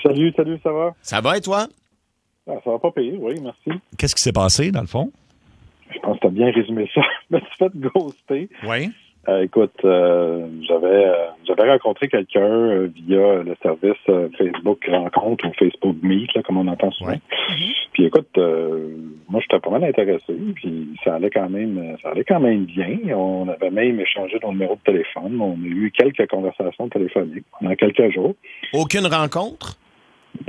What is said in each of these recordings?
Salut, ça va? Ça va et toi? Ah, ça va pas payer, oui, merci. Qu'est-ce qui s'est passé, dans le fond? Je pense que tu as bien résumé ça. Je me suis fait ghoster. Oui. Écoute, j'avais rencontré quelqu'un via le service Facebook Rencontre ou Facebook Meet, là, comme on entend souvent. Ouais. Puis écoute, moi j'étais pas mal intéressé, puis ça allait quand même bien. On avait même échangé nos numéros de téléphone. On a eu quelques conversations téléphoniques pendant quelques jours. Aucune rencontre?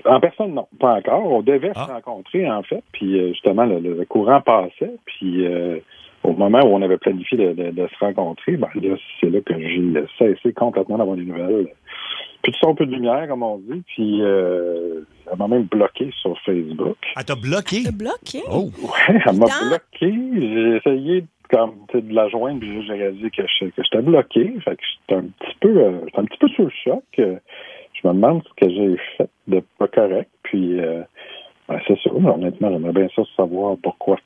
En personne, non, pas encore. On devait se rencontrer, en fait, puis justement, le courant passait, puis au moment où on avait planifié de se rencontrer, ben là, c'est là que j'ai cessé complètement d'avoir des nouvelles. Plus de son, peu de lumière, comme on dit, puis elle m'a même bloqué sur Facebook. Elle t'a bloqué? T'as bloqué? Oh! Ouais, elle m'a bloqué. J'ai essayé de la joindre, puis j'ai réalisé que j'étais bloqué. Fait que j'étais un petit peu sous le choc. Je me demande ce que j'ai fait de pas correct, puis c'est sûr, honnêtement, j'aimerais bien ça savoir pourquoi.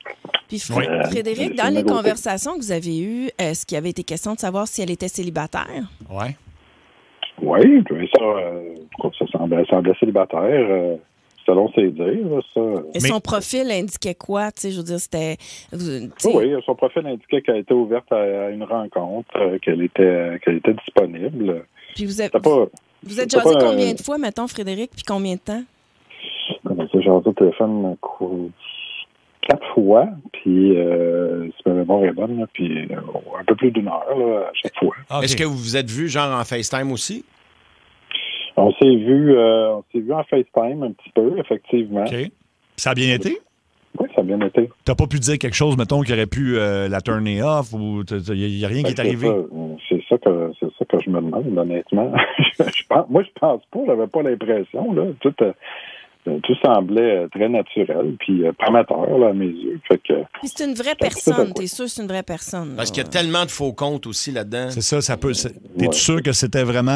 Puis Frédéric, dans les conversations que vous avez eues, est-ce qu'il y avait été question de savoir si elle était célibataire? Oui. Oui, puis ça semblait célibataire, selon ses dires. Ça. Et son profil indiquait quoi? Tu sais, je veux dire, c'était... Oui, son profil indiquait qu'elle était ouverte à une rencontre, qu'elle était disponible. Puis vous êtes C'était jasé pas, combien de fois, mettons, Frédéric, puis combien de temps? J'ai jasé au téléphone 4 fois, puis si ma mémoire est bonne, puis un peu plus d'1 heure là, à chaque fois. Okay. Est-ce que vous vous êtes vus genre en FaceTime aussi? On s'est vu en FaceTime un petit peu, effectivement. OK. Ça a bien été? Oui, ça a bien été. T'as pas pu dire quelque chose, mettons, qui aurait pu la turner off ou il n'y a rien qui est arrivé? C'est ça que je me demande, honnêtement. Moi, je pense pas, j'avais pas l'impression, là. Tout semblait très naturel, puis amateur, là, à mes yeux. Fait que, puis c'est une vraie personne, t'es sûr que c'est une vraie personne. Parce qu'il y a tellement de faux comptes aussi là-dedans. C'est ça, ça peut... T'es-tu sûr que c'était vraiment...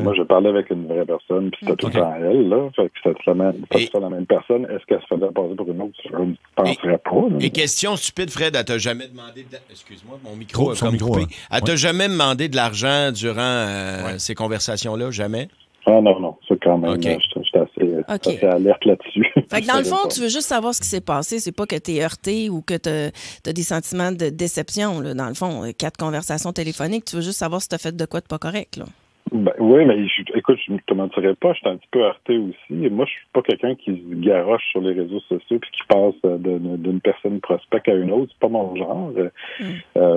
moi, je parlais avec une vraie personne, puis c'était tout le temps elle, là. Fait que c'était la même personne. Est-ce qu'elle se faisait passer pour une autre? Je ne penserais pas. Là. Et question stupide, Fred, elle t'a jamais demandé... Excuse-moi, mon micro a son comme micro, coupé. hein. Elle t'a jamais demandé de l'argent durant ces conversations-là? Jamais? Ah non, c'est quand même... Okay. J'étais assez alerte là-dessus. Fait que dans le fond, tu veux juste savoir ce qui s'est passé. C'est pas que t'es heurté ou que t'as des sentiments de déception. Là. Dans le fond, 4 conversations téléphoniques, tu veux juste savoir si t'as fait de quoi de pas correct. Là. Ben, oui, mais écoute, je ne te mentirais pas, je suis un petit peu heurté aussi. Et moi, je suis pas quelqu'un qui se garoche sur les réseaux sociaux puis qui passe d'une personne prospect à une autre. C'est pas mon genre.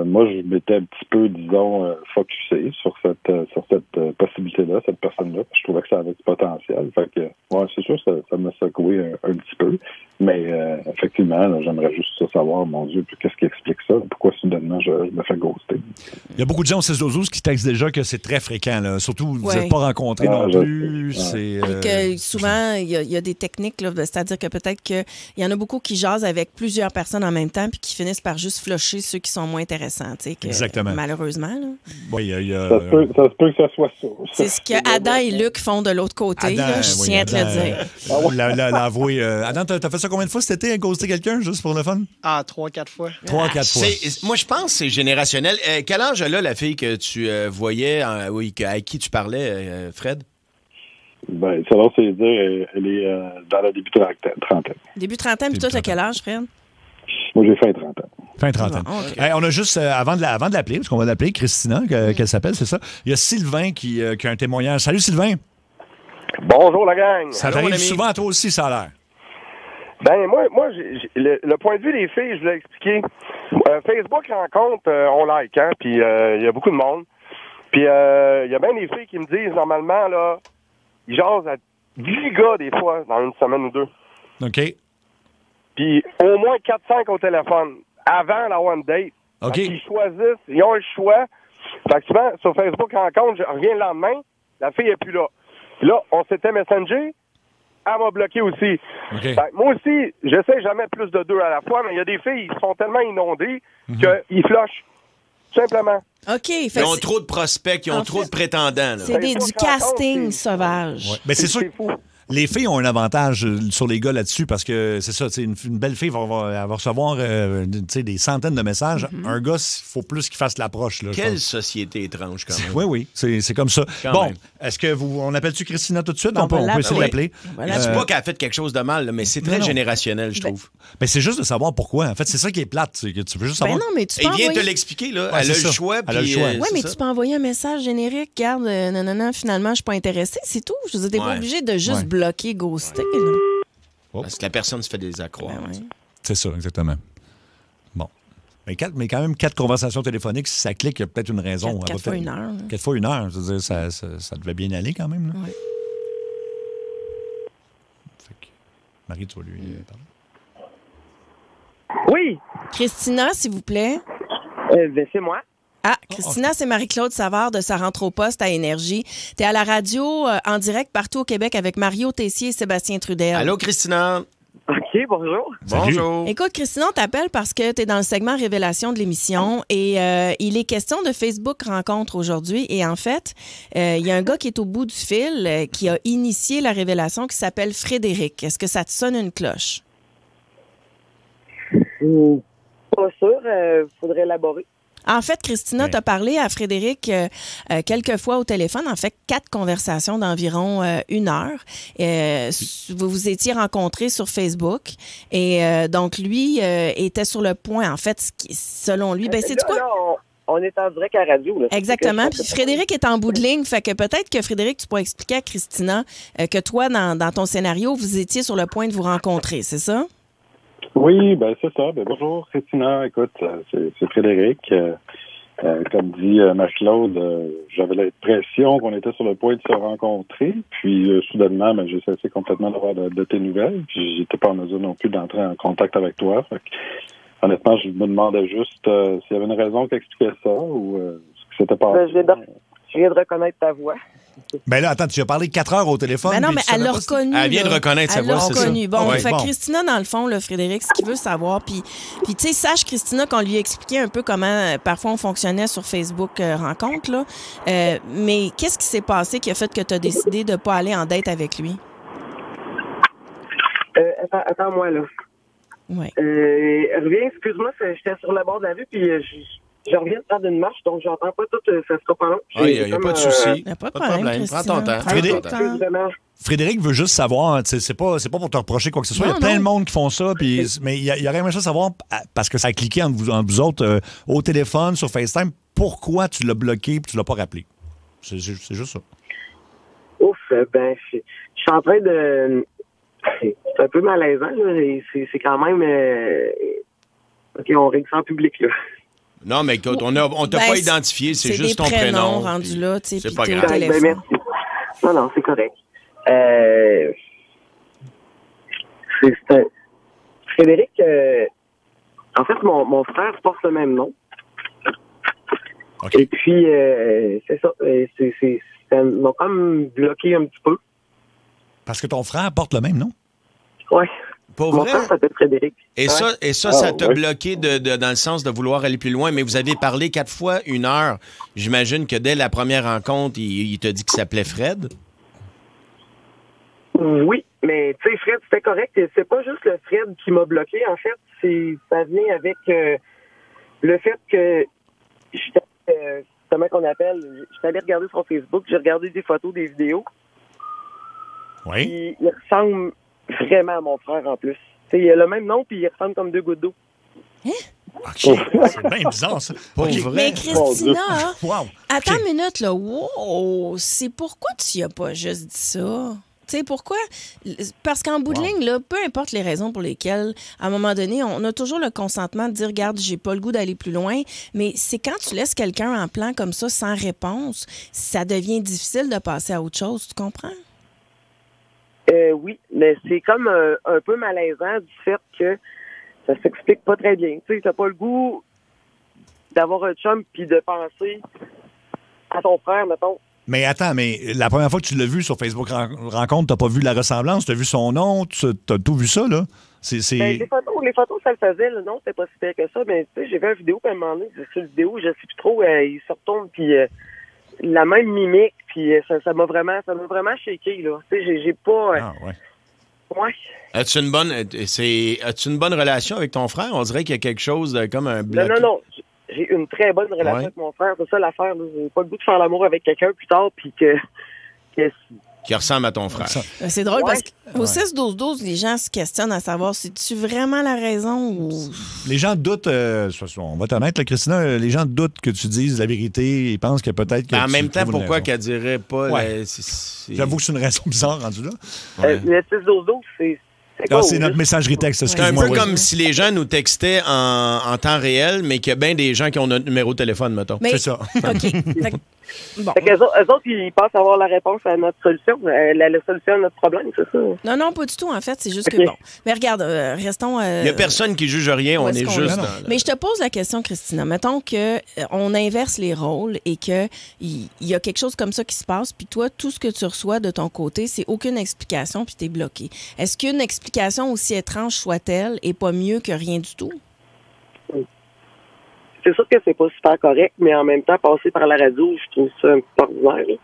Moi, je m'étais un petit peu, disons, focusé sur cette possibilité-là, cette personne-là. Je trouvais que ça avait du potentiel. Fait que, ouais, c'est sûr, ça m'a secoué un petit peu. Mais effectivement, là, j'aimerais juste savoir, mon Dieu, qu'est-ce qui explique ça? Pourquoi soudainement je me fais ghoster? Il y a beaucoup de gens au 6-12-12 qui textent déjà que c'est très fréquent. Là. Surtout, vous n'êtes pas rencontrés non plus. Et que souvent, il y a des techniques. Là, c'est-à-dire que peut-être qu'il y en a beaucoup qui jasent avec plusieurs personnes en même temps puis qui finissent par juste flusher ceux qui sont moins intéressants. Exactement. Malheureusement. Là. Oui, ça se peut que ça soit ça. C'est ce que Adam et Luc font de l'autre côté. Adam, là, je tiens à te le dire. L'avouer. Adam, t'as fait ça combien de fois cet été, ghoster quelqu'un, juste pour le fun? 3-4 fois. 3-4 fois. Moi, je pense que c'est générationnel. Quel âge elle a, la fille que tu voyais, avec qui tu parlais, Fred? Ben, selon ses dires, elle est dans le début de trentaine. Début trentaine, puis toi, t'as quel âge, Fred? Moi, j'ai fin trentaine. Fin trentaine. Okay. On a juste, avant de l'appeler, parce qu'on va l'appeler Christina, qu'elle s'appelle, c'est ça. Il y a Sylvain qui a un témoignage. Salut, Sylvain. Bonjour, la gang. Ça t'arrive souvent à toi aussi, ça a l'air. Ben, moi le point de vue des filles, je l'ai expliqué. Facebook rencontre, on like, hein, puis il y a beaucoup de monde. Puis il y a bien des filles qui me disent, normalement, là, ils jasent à 10 gars des fois, dans une semaine ou deux. OK. Puis au moins 4-5 au téléphone, avant la one date. OK. Ils choisissent, ils ont le choix. Fait que souvent, sur Facebook rencontre, je reviens le lendemain, la fille est plus là. Puis là, on s'était messenger, elle m'a bloqué aussi. Okay. Moi aussi, j'essaie jamais plus de 2 à la fois, mais il y a des filles qui sont tellement inondées qu'ils flushent. Simplement. OK. Ils ont trop de prospects, ils ont trop de prétendants. Là. C'est du casting sauvage. Ouais. Mais c'est sûr. Les filles ont un avantage sur les gars là-dessus parce que c'est ça, une belle fille elle va recevoir des centaines de messages. Un gars, il faut plus qu'il fasse l'approche. Là, Quelle société étrange, quand même. Oui, c'est comme ça. Quand même. Est-ce que on appelle-tu Christina tout de suite? Bon, on peut essayer de l'appeler. Je ne dis pas qu'elle a fait quelque chose de mal, là, mais c'est très générationnel, je trouve. Mais c'est juste de savoir pourquoi. En fait, c'est ça qui est plate. C'est que tu veux juste savoir. Non, mais tu peux Il vient envoyer... te l'expliquer, là. Ouais, elle a c'est le ça. choix. Elle a le choix. Oui, mais tu peux envoyer un message générique. Regarde, non, finalement, je suis pas intéressée. C'est tout. Je veux dire, t'es pas obligé de juste bloquer, ghoster. Là. Parce que la personne se fait des accrocs. C'est ça, exactement. Bon. Mais quand même, 4 conversations téléphoniques, si ça clique, il y a peut-être une raison. 4 fois 1 heure. 4 fois 1 heure. C'est-à-dire, ça devait bien aller quand même. Là. Oui. Fait que, Marie, tu vas lui parler. Oui, Christina, s'il vous plaît. c'est moi. Ah, Christina, c'est Marie-Claude Savard de Sa rentre au poste à Énergie. Tu es à la radio en direct partout au Québec avec Mario Tessier et Sébastien Trudel. Allô, Christina? OK, bonjour. Bonjour. Écoute, Christina, on t'appelle parce que tu es dans le segment Révélation de l'émission et il est question de Facebook Rencontre aujourd'hui. Et en fait, il y a un gars qui est au bout du fil qui a initié la révélation qui s'appelle Frédéric. Est-ce que ça te sonne une cloche? Pas sûr, faudrait élaborer. En fait, Christina, tu as parlé à Frédéric quelques fois au téléphone. En fait, 4 conversations d'environ 1 heure. Vous vous étiez rencontrés sur Facebook. Et donc, lui était sur le point, en fait, selon lui. Ben, c'est quoi? Là, on est en direct à la radio. Là. Exactement. Puis Frédéric est en bout de ligne. Fait que peut-être que Frédéric, tu pourrais expliquer à Christina que toi, dans ton scénario, vous étiez sur le point de vous rencontrer. C'est ça? Oui, c'est ça. Bonjour, Christina. Écoute, c'est Frédéric. Comme dit Marie-Claude, j'avais l'impression qu'on était sur le point de se rencontrer. Puis, soudainement, j'ai cessé complètement d'avoir de tes nouvelles. Puis, j'étais pas en mesure non plus d'entrer en contact avec toi. Fait que, honnêtement, je me demandais juste s'il y avait une raison qui expliquait ça ou ce qui s'était passé. Je viens de reconnaître ta voix. Ben là, attends, tu as parlé 4 heures au téléphone. Ben non, mais elle l'a reconnu. Elle vient de reconnaître sa voix, c'est ça. Bon, Ouais. fait Christina, dans le fond, là, Frédéric, ce qu'il veut savoir, puis tu sais, sache, Christina, qu'on lui expliquait un peu comment parfois on fonctionnait sur Facebook Rencontre, là. Mais qu'est-ce qui s'est passé qui a fait que tu as décidé de pas aller en date avec lui? Attends-moi, là. Oui. Reviens, excuse-moi, j'étais sur le bord de la rue, puis je reviens de faire une marche, donc j'entends pas tout, ça sera pas long. Il n'y a pas de souci. Y a pas de problème, Prends ton temps. Frédéric veut juste savoir, c'est pas pour te reprocher quoi que ce soit. Il y a plein de monde qui font ça, mais il y aurait aimé ça savoir, parce que ça a cliqué entre vous autres au téléphone, sur FaceTime, pourquoi tu l'as bloqué et tu l'as pas rappelé. C'est juste ça. Ouf, je suis en train de... C'est un peu malaisant, là. C'est quand même... OK, on règle ça en public, là. Non, mais écoute, on t'a pas identifié, c'est juste ton prénom. C'est des prénoms rendus là, tu sais, c'est puis pas t'es au grave. téléphone. Merci. Non, c'est correct. Frédéric, en fait, mon frère porte le même nom. Okay. Et puis, c'est ça. Ça m'a comme bloqué un petit peu. Parce que ton frère porte le même nom? Oui. Pour Mon vrai? frère s'appelle Frédéric. Et ça, ça t'a bloqué dans le sens de vouloir aller plus loin, mais vous avez parlé 4 fois 1 heure. J'imagine que dès la première rencontre, il t'a dit qu'il s'appelait Fred? Oui, mais tu sais, Fred, c'était correct. C'est pas juste le Fred qui m'a bloqué, en fait. Ça vient avec le fait que comment qu'on appelle, j'étais allé regarder sur Facebook, j'ai regardé des photos, des vidéos. Oui. Puis il ressemble vraiment à mon frère en plus. T'sais, il a le même nom, puis il ressemble comme 2 gouttes d'eau. OK. C'est bien bizarre, ça. Pour OK. vrai? Mais Christina, Wow. attends OK. une minute, là. Wow! C'est pourquoi tu y as pas juste dit ça? Tu sais, pourquoi? Parce qu'en bout de ligne, là, peu importe les raisons pour lesquelles, à un moment donné, on a toujours le consentement de dire, regarde, j'ai pas le goût d'aller plus loin, mais c'est quand tu laisses quelqu'un en plan comme ça, sans réponse, ça devient difficile de passer à autre chose, tu comprends? Oui, mais c'est comme un peu malaisant du fait que ça s'explique pas très bien. Tu sais, t'as pas le goût d'avoir un chum puis de penser à ton frère, mettons. Mais attends, mais la première fois que tu l'as vu sur Facebook Rencontre, t'as pas vu la ressemblance, t'as vu son nom, t'as tout vu ça, là? Ben, les photos, ça le faisait. Le nom, c'était pas si pire que ça. Mais tu sais, j'ai vu une vidéo, puis à un moment donné, sur une vidéo, je sais plus trop, il se retourne, puis la même mimique, puis ça m'a vraiment shaké, là. Tu sais, j'ai pas... Ah, ouais. Ouais. As-tu une bonne relation avec ton frère? On dirait qu'il y a quelque chose de, comme un bloc. Non. J'ai une très bonne relation avec mon frère. C'est ça l'affaire. J'ai pas le goût de faire l'amour avec quelqu'un plus tard, puis que Qui ressemble à ton frère. C'est drôle parce qu'au 6-12-12, les gens se questionnent à savoir si tu vraiment la raison ou... Les gens doutent, on va t'en être, là, Christina, les gens doutent que tu dises la vérité et pensent que peut-être que en même temps, pourquoi qu'elle dirait pas... Ouais. J'avoue que c'est une raison bizarre rendue là. le 6-12-12, c'est notre messagerie texte. C'est un peu comme si les gens nous textaient en temps réel, mais qu'il y a bien des gens qui ont notre numéro de téléphone, mettons. Mais, c'est ça. OK. Bon. Eux autres, ils pensent avoir la réponse à notre solution, la solution à notre problème, c'est ça? Non, pas du tout, en fait. C'est juste que, bon. Mais regarde, restons... Il n'y a personne qui juge rien, on est juste dans... Mais je te pose la question, Christina. Mettons qu'on inverse les rôles et qu'il y a quelque chose comme ça qui se passe, puis toi, tout ce que tu reçois de ton côté, c'est aucune explication, puis t'es bloqué. Est-ce qu'une explication, aussi étrange soit-elle, est pas mieux que rien du tout? C'est sûr que c'est pas super correct, mais en même temps, passer par la radio, je trouve ça un peu ordinaire.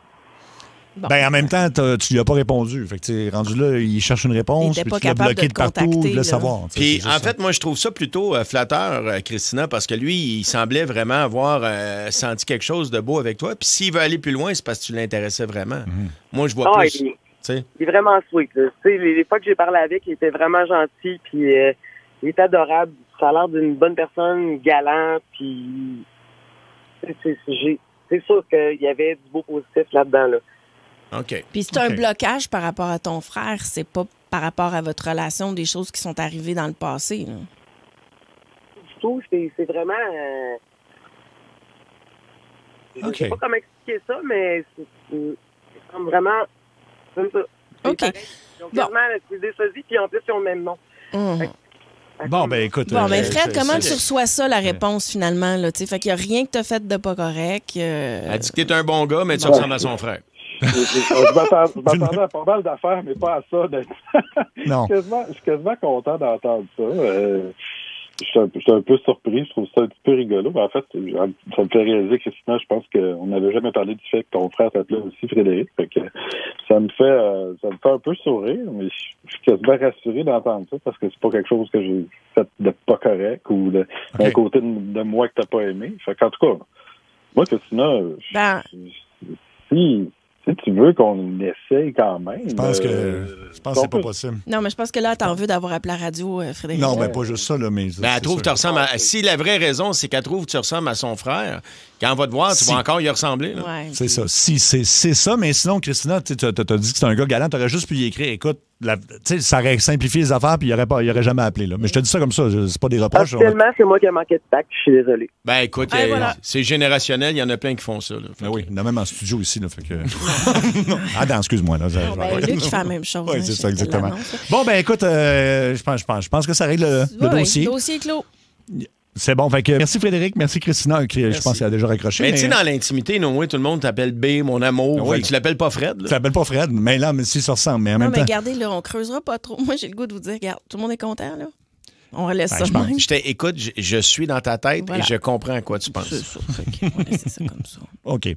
Bon. Ben, en même temps, tu lui as pas répondu. Fait que, tu sais, rendu là, il cherche une réponse, puis tu l'as bloqué de partout, il voulait savoir. Puis, en fait, moi, je trouve ça plutôt flatteur, Christina, parce que lui, il semblait vraiment avoir senti quelque chose de beau avec toi. Puis, s'il veut aller plus loin, c'est parce que tu l'intéressais vraiment. Moi, je vois plus... Il est vraiment sweet. Les fois que j'ai parlé avec, il était vraiment gentil, puis il est adorable. Ça a l'air d'une bonne personne, galant, puis c'est sûr qu'il y avait du beau positif là-dedans, là. OK. Puis c'est un blocage par rapport à ton frère, c'est pas par rapport à votre relation, des choses qui sont arrivées dans le passé, là. Du tout, c'est vraiment... Je sais pas comment expliquer ça, mais c'est comme vraiment... Comme ça. OK. Ils ont quasiment des sosies, puis en plus, ils ont le même nom. Bon, ben écoute... Bon, mais Fred, comment tu reçois ça, la réponse, finalement? Là, fait qu'il n'y a rien que tu as fait de pas correct. Elle dit que t'es un bon gars, mais tu ressembles à son frère. Je m'attendais à pas mal d'affaires, mais pas à ça. Non. Je suis quasiment content d'entendre ça. Je suis un peu surpris. Je trouve ça un petit peu rigolo. Mais en fait, ça me fait réaliser, Christina, je pense qu'on n'avait jamais parlé du fait que ton frère s'appelait aussi Frédéric. Fait que ça me fait un peu sourire, mais je suis quasiment rassuré d'entendre ça parce que c'est pas quelque chose que j'ai fait de pas correct ou d'un côté de moi que t'as pas aimé. Fait qu'en tout cas, moi, Christina, si tu veux qu'on essaye quand même. Je pense que c'est pas possible. Non, mais je pense que là, t'en veux d'avoir appelé la radio, Frédéric. Non, mais pas juste ça, là, mais... Elle trouve que tu ressembles à... Si la vraie raison, c'est qu'elle trouve que tu ressembles à son frère, quand on va te voir, tu vas encore y ressembler. Là. Ouais. C'est ça. Si, c'est ça, mais sinon, Christina, tu as dit que c'est un gars galant, tu aurais juste pu y écrire, écoute, ça aurait simplifié les affaires, puis il aurait jamais appelé. Là. Mais je te dis ça comme ça, c'est pas des reproches. Actuellement, c'est moi qui ai manqué de tact, je suis désolé. Ben écoute, c'est générationnel, il y en a plein qui font ça. Là. Ben oui, il y en a même en studio ici. Là, fait que... Adam, excuse-moi. Là, Luc fait la même chose. Oui, c'est ça, exactement. Bon, ben écoute, je pense que ça règle le dossier. Le dossier est clos. C'est bon. Fait que merci Frédéric, merci Christina. Je pense qu'elle a déjà raccroché. Mais tu sais, dans l'intimité, tout le monde t'appelle B, mon amour. Oui. Tu l'appelles pas Fred. Tu l'appelles pas Fred, mais là, si ça ressemble. Mais en même temps... regardez, là, on creusera pas trop. Moi, j'ai le goût de vous dire, regarde, tout le monde est content, là. On laisse ça même. Écoute, je suis dans ta tête et je comprends à quoi tu penses. C'est ça. On va laisser ça comme ça. OK.